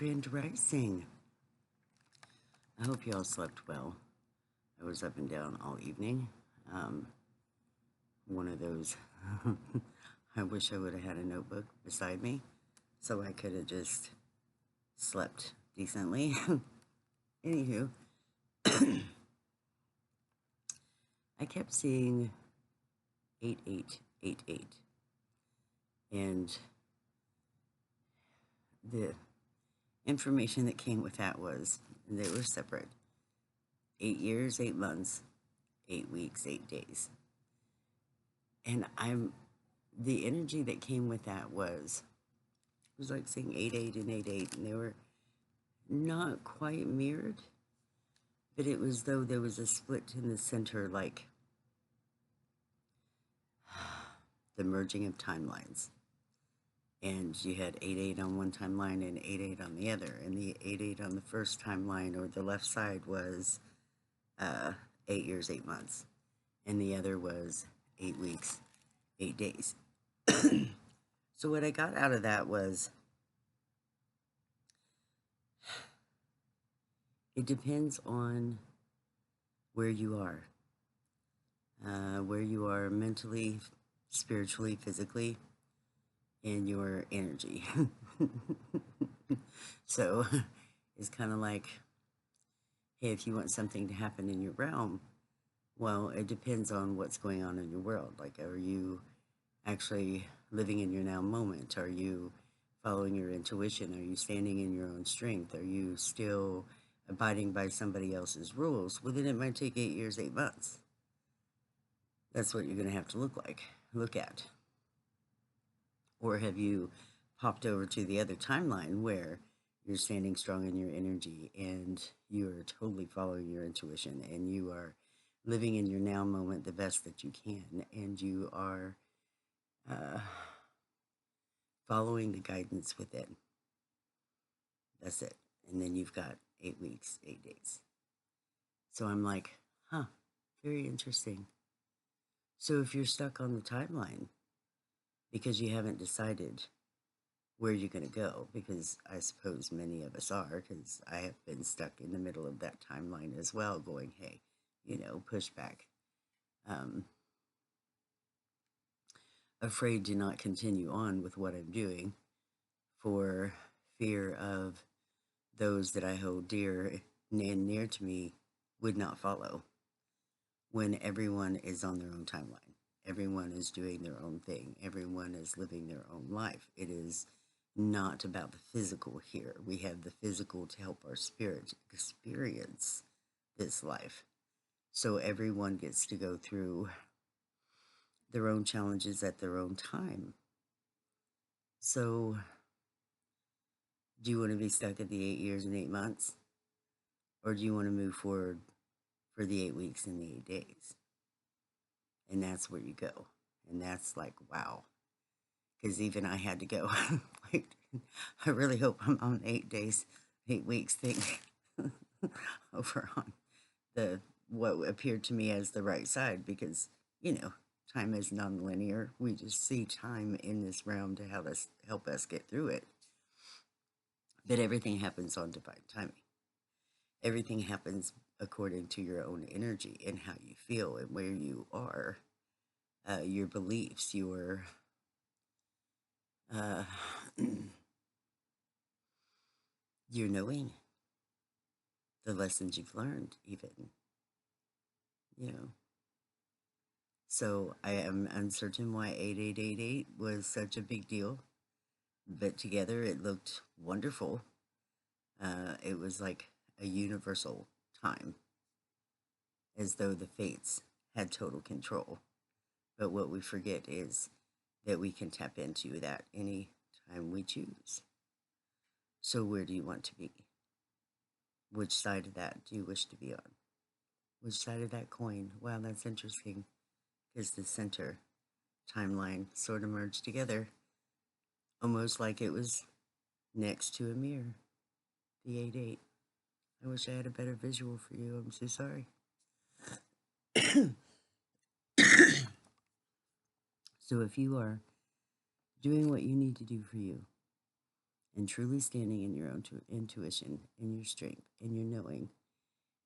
Grand Rising. I hope you all slept well. I was up and down all evening. Um, one of those, I wish I would have had a notebook beside me so I could have just slept decently. Anywho, I kept seeing 8888, and the information that came with that was they were separate. 8 years, 8 months, 8 weeks, 8 days. And the energy that came with that was, it was like saying 88 and 88, and they were not quite mirrored, but it was though there was a split in the center, like the merging of timelines. And you had 88 on one timeline and 88 on the other. And the 88 on the first timeline, or the left side, was 8 years, 8 months. And the other was 8 weeks, 8 days. So what I got out of that was, it depends on where you are mentally, spiritually, physically, and your energy. So it's kind of like, hey, if you want something to happen in your realm, well, it depends on what's going on in your world. Like, are you actually living in your now moment? Are you following your intuition? Are you standing in your own strength? Are you still abiding by somebody else's rules? Well, then it might take 8 years, 8 months. That's what you're going to have to look at. Or have you popped over to the other timeline where you're standing strong in your energy and you're totally following your intuition and you are living in your now moment the best that you can, and you are following the guidance within. That's it. And then you've got 8 weeks, 8 days. So I'm like, very interesting. So if you're stuck on the timeline because you haven't decided where you're going to go, because I suppose many of us are, because I have been stuck in the middle of that timeline as well, going, hey, push back. Afraid to not continue on with what I'm doing for fear of those that I hold dear and near to me would not follow, when everyone is on their own timeline. Everyone is doing their own thing. Everyone is living their own life. It is not about the physical here. We have the physical to help our spirit experience this life. So everyone gets to go through their own challenges at their own time. So do you want to be stuck at the 8 years and 8 months? Or do you want to move forward for the 8 weeks and the 8 days? And that's where you go. And that's like, wow. Because even I had to go. Like, I really hope I'm on 8 days, 8 weeks thing over on what appeared to me as the right side, because, time is nonlinear. We just see time in this realm to help us get through it. But everything happens on divine timing. Everything happens according to your own energy and how you feel and where you are, your beliefs, your your knowing, the lessons you've learned, even, So I am uncertain why 8888 was such a big deal, but together it looked wonderful. It was like a universal time, as though the fates had total control. But what we forget is that we can tap into that any time we choose. So where do you want to be? Which side of that do you wish to be on? Which side of that coin? Wow, that's interesting, because the center timeline sort of merged together, almost like it was next to a mirror, the 8-8. I wish I had a better visual for you. I'm so sorry. So if you are doing what you need to do for you, and truly standing in your own intuition and your strength and your knowing.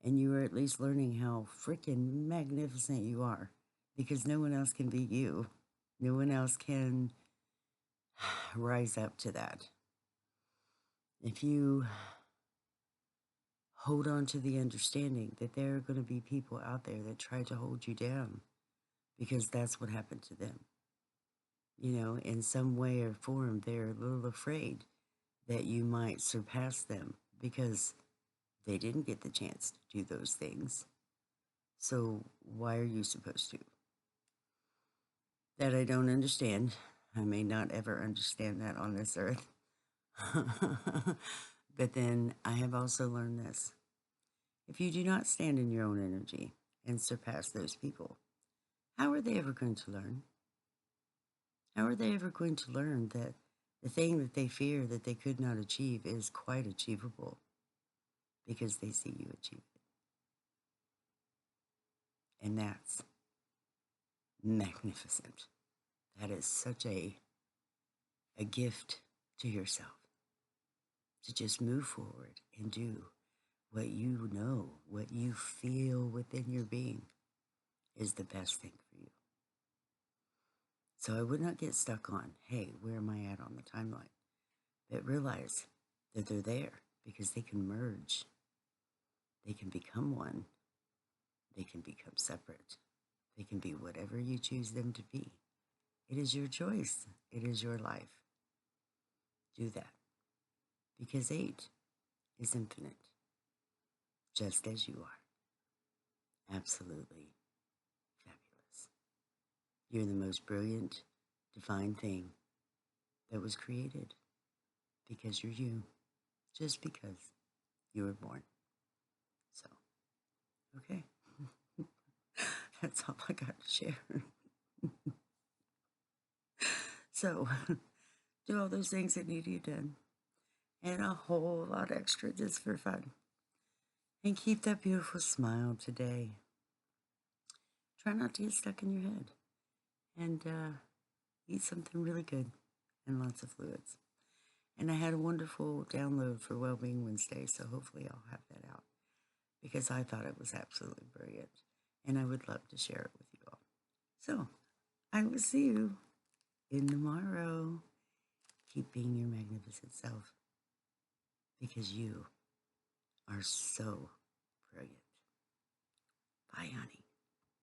And you are at least learning how freaking magnificent you are because no one else can be you. No one else can rise up to that. If you hold on to the understanding that there are going to be people out there that try to hold you down because that's what happened to them. You know, in some way or form, they're a little afraid that you might surpass them because they didn't get the chance to do those things. So why are you supposed to? That I don't understand. I may not ever understand that on this earth. But then I have also learned this. If you do not stand in your own energy and surpass those people, how are they ever going to learn? How are they ever going to learn that the thing that they fear that they could not achieve is quite achievable because they see you achieve it? And that's magnificent. That is such a gift to yourself to just move forward and do what you know, what you feel within your being is the best thing for you. So I would not get stuck on, hey, where am I at on the timeline? But realize that they're there because they can merge. They can become one. They can become separate. They can be whatever you choose them to be. It is your choice. It is your life. Do that. Because 8 is infinite, just as you are. Absolutely fabulous. You're the most brilliant, divine thing that was created because you're you, just because you were born. So, okay. That's all I got to share. So, do all those things that need to be done and a whole lot extra just for fun. And keep that beautiful smile today. Try not to get stuck in your head and eat something really good and lots of fluids. And I had a wonderful download for Wellbeing Wednesday, so hopefully I'll have that out because I thought it was absolutely brilliant and I would love to share it with you all. So I will see you in tomorrow. Keep being your magnificent self because you are so brilliant. Bye, honey.